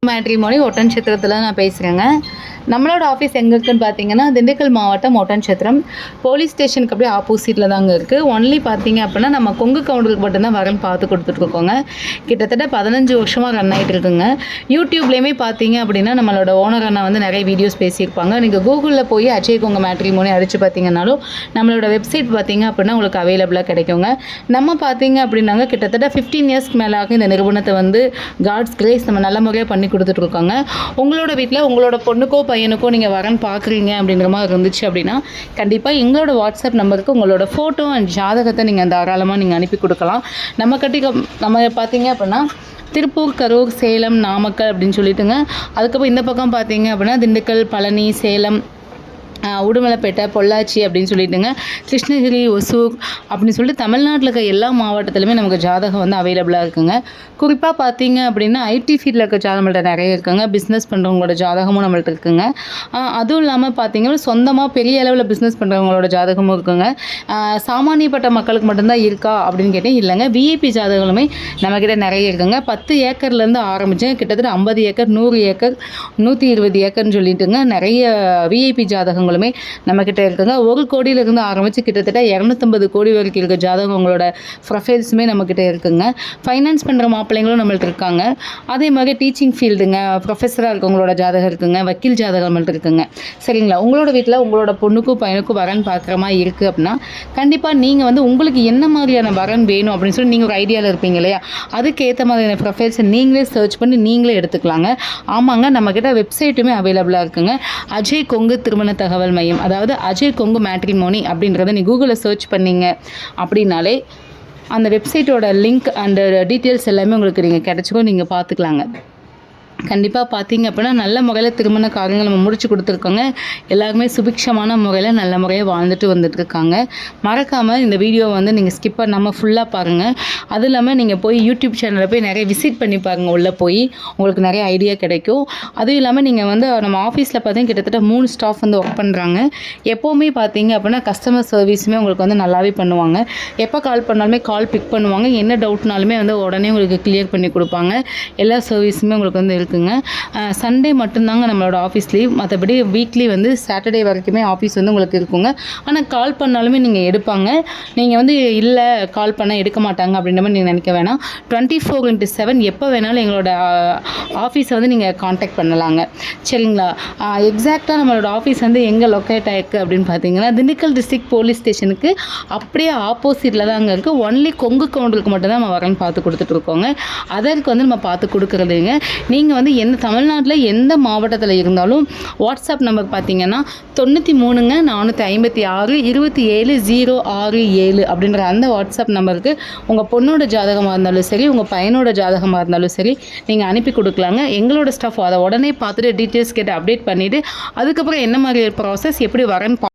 Matrimony ஒட்டன்சத்திரத்தில் நான் பேசுகிறேங்க. நம்மளோட ஆஃபீஸ் எங்கே இருக்குன்னு பார்த்தீங்கன்னா, திண்டுக்கல் மாவட்டம் ஒட்டன்சத்திரம் போலீஸ் ஸ்டேஷனுக்கு அப்படியே ஆப்போசிட்டில் தாங்க இருக்குது. ஒன்லி பார்த்தீங்க அப்படின்னா நம்ம கொங்கு கவுண்டருக்கு மட்டும்தான் வரன் பார்த்து கொடுத்துட்ருக்கோங்க. கிட்டத்தட்ட 15 வருஷமாக ரன் ஆகிட்டு இருக்குங்க. யூடியூப்லேயுமே பார்த்தீங்க அப்படின்னா நம்மளோட ஓனர் அண்ணா வந்து நிறைய வீடியோஸ் பேசியிருப்பாங்க. நீங்கள் கூகுளில் போய் அஜய் கொங்கு மேட்ரிமோனி அடித்து பார்த்தீங்கன்னாலும் நம்மளோட வெப்சைட் பார்த்தீங்க அப்படின்னா உங்களுக்கு அவைலபிளாக கிடைக்குங்க. நம்ம பார்த்தீங்க அப்படின்னாங்க கிட்டத்தட்ட 15 இயர்ஸ்க்கு மேலே ஆகும் இந்த நிறுவனத்தை வந்து காட்ஸ் கிரேஸ் நம்ம நல்ல முறையாக பண்ணி கொடுத்துட்ருக்காங்க. உங்களோட வீட்டில் உங்களோட பொண்ணுக்கோ பையனுக்கோ நீங்கள் வரன் பார்க்குறீங்க அப்படின்ற மாதிரி இருந்துச்சு அப்படின்னா கண்டிப்பாக எங்களோட வாட்ஸ்அப் நம்பருக்கு உங்களோட ஃபோட்டோ அண்ட் ஜாதகத்தை நீங்கள் தாராளமாக நீங்கள் அனுப்பி கொடுக்கலாம். நம்ம பார்த்தீங்க அப்படின்னா திருப்பூர், கரூர், சேலம், நாமக்கல் அப்படின்னு சொல்லிட்டுங்க. அதுக்கப்புறம் இந்த பக்கம் பார்த்தீங்க அப்படின்னா திண்டுக்கல், பழனி, சேலம், உடுமலைப்பேட்டை, பொள்ளாச்சி அப்படின்னு சொல்லிட்டுங்க. கிருஷ்ணகிரி, ஒசூர் அப்படின்னு சொல்லிட்டு தமிழ்நாட்டில் இருக்க எல்லா மாவட்டத்திலுமே நமக்கு ஜாதகம் வந்து அவைலபிளாக இருக்குங்க. குறிப்பாக பார்த்தீங்க அப்படின்னா ஐடி ஃபீல்டில் இருக்க ஜாதகம் நம்மள்ட்ட நிறைய இருக்குங்க. பிஸ்னஸ் பண்ணுறவங்களோட ஜாதகமும் நம்மள்ட்ட இருக்குங்க. அதுவும் இல்லாமல் பார்த்தீங்கன்னா சொந்தமாக பெரிய அளவில் பிஸ்னஸ் பண்ணுறவங்களோட ஜாதகமும் இருக்குங்க. சாமானியப்பட்ட மக்களுக்கு மட்டும்தான் இருக்கா அப்படின்னு கேட்டேன், இல்லைங்க. விஐபி ஜாதகங்களுமே நம்மக்கிட்ட நிறைய இருக்குங்க. 10 ஏக்கர்லேருந்து ஆரம்பித்து கிட்டத்தட்ட 50 ஏக்கர், 100 ஏக்கர், 120 ஏக்கர்னு சொல்லிட்டுங்க நிறைய விஐபி ஜாதகங்களுமே நம்மக்கிட்ட இருக்குங்க. 1 கோடியிலிருந்து ஆரம்பித்து கிட்டத்தட்ட 250 கோடி வரைக்கும் இருக்க ஜாதகங்களோட ப்ரொஃபைல்ஸுமே நம்மக்கிட்ட இருக்குங்க. ஃபைனான்ஸ் பண்ணுற மாப்பிள்ளைங்களும் நம்மள்ட்ட இருக்காங்க. அதே மாதிரி டீச்சிங் ஃபீல்டுங்க, ப்ரொஃபஸராக இருக்கவங்களோட ஜாதகம் இருக்குங்க. வக்கீல் ஜாதகம் நம்மள்ட்ட இருக்குங்க. சரிங்களா? உங்களோட வீட்டில் உங்களோட பொண்ணுக்கும் பையனுக்கும் வரன் பார்க்குற மாதிரி இருக்குது அப்படின்னா கண்டிப்பாக நீங்கள் வந்து உங்களுக்கு என்ன மாதிரியான வரன் வேணும் அப்படின்னு சொல்லி நீங்கள் ஒரு ஐடியாவில் இருப்பீங்க இல்லையா? அதுக்கேற்ற மாதிரியான ப்ரொஃபைல்ஸை நீங்களே சர்ச் பண்ணி நீங்களே எடுத்துக்கலாங்க. ஆமாங்க, நம்மக்கிட்ட வெப்சைட்டுமே அவைலபிளாக இருக்குங்க. அஜய் கொங்கு திருமண தகவல் மையம், அதாவது அஜய் கொங்கு மேட்ரிமோனி அப்படின்றத நீ கூகுளில் சர்ச் பண்ணீங்க அப்படின்னாலே அந்த வெப்சைட்டோட லிங்க் அண்ட் டீட்டெயில்ஸ் எல்லாமே உங்களுக்கு நீங்கள் கிடச்சிக்கும், நீங்கள் பார்த்துக்கலாங்க. கண்டிப்பாக பார்த்தீங்க அப்படின்னா நல்ல முறையில் திருமண காரியங்கள் நம்ம முடிச்சு கொடுத்துருக்கோங்க. எல்லாருமே சுபிக்ஷமான முறையில் நல்ல முறையாக வாழ்ந்துட்டு வந்துட்டுருக்காங்க. மறக்காமல் இந்த வீடியோவை வந்து நீங்கள் ஸ்கிப் பண்ணாமல் ஃபுல்லாக பாருங்கள். அதுவும் இல்லாமல் நீங்கள் போய் யூடியூப் சேனலில் போய் நிறைய விசிட் பண்ணி பாருங்கள். உள்ளே போய் உங்களுக்கு நிறைய ஐடியா கிடைக்கும். அதுவும் இல்லாமல் நீங்கள் வந்து நம்ம ஆஃபீஸில் பார்த்தீங்கன்னா கிட்டத்தட்ட 3 ஸ்டாஃப் வந்து ஒர்க் பண்ணுறாங்க. எப்போவுமே பார்த்தீங்க அப்படின்னா கஸ்டமர் சர்வீஸுமே உங்களுக்கு வந்து நல்லாவே பண்ணுவாங்க. எப்போ கால் பண்ணாலுமே கால் பிக் பண்ணுவாங்க. என்ன டவுட்னாலுமே வந்து உடனே உங்களுக்கு கிளியர் பண்ணி கொடுப்பாங்க. எல்லா சர்வீஸுமே உங்களுக்கு வந்து இருக்குங்க. சண்டே மட்டும்தாங்க நம்மளோட ஆஃபீஸ் லீவ். மற்றபடி வீக்லி வந்து சாட்டர்டே வரைக்குமே ஆஃபீஸ் வந்து உங்களுக்கு இருக்குங்க. ஆனால் கால் பண்ணாலுமே நீங்கள் எடுப்பாங்க. நீங்கள் வந்து இல்லை கால் பண்ணால் எடுக்க மாட்டாங்க அப்படின்ற மாதிரி நீங்கள் நினைக்க வேணாம். 24/7 எப்போ வேணாலும் எங்களோட ஆஃபீஸை வந்து நீங்கள் காண்டாக்ட் பண்ணலாங்க. சரிங்களா? எக்ஸாக்டாக நம்மளோட ஆஃபீஸ் வந்து எங்கே லொக்கேட் ஆகிருக்கு அப்படின்னு பார்த்தீங்கன்னா திண்டுக்கல் டிஸ்ட்ரிக்ட் போலீஸ் ஸ்டேஷனுக்கு அப்படியே ஆப்போசிட்டில் தான் அங்கே இருக்குது. ஒன்லி கொங்கு கவுண்டருக்கு மட்டும்தான் நம்ம வரன்னு பார்த்து கொடுத்துட்ருக்கோங்க. அதற்கு வந்து நம்ம பார்த்து கொடுக்குறதுங்க. நீங்கள் வந்து எந்த தமிழ்நாட்டில் எந்த மாவட்டத்தில் இருந்தாலும் வாட்ஸ்அப் நம்பர் பார்த்தீங்கன்னா 93 456 27 067 அப்படின்ற அந்த வாட்ஸ்அப் நம்பருக்கு உங்கள் பொண்ணோட ஜாதகமாக இருந்தாலும் சரி, உங்கள் பையனோட ஜாதகமாக இருந்தாலும் சரி நீங்கள் அனுப்பி கொடுக்கலாங்க. எங்களோட ஸ்டாஃப் அதை உடனே பார்த்துட்டு டீட்டெயில்ஸ் கேட்டு அப்டேட் பண்ணிவிட்டு அதுக்கப்புறம் என்ன மாதிரி ப்ராசஸ் எப்படி வரன்னு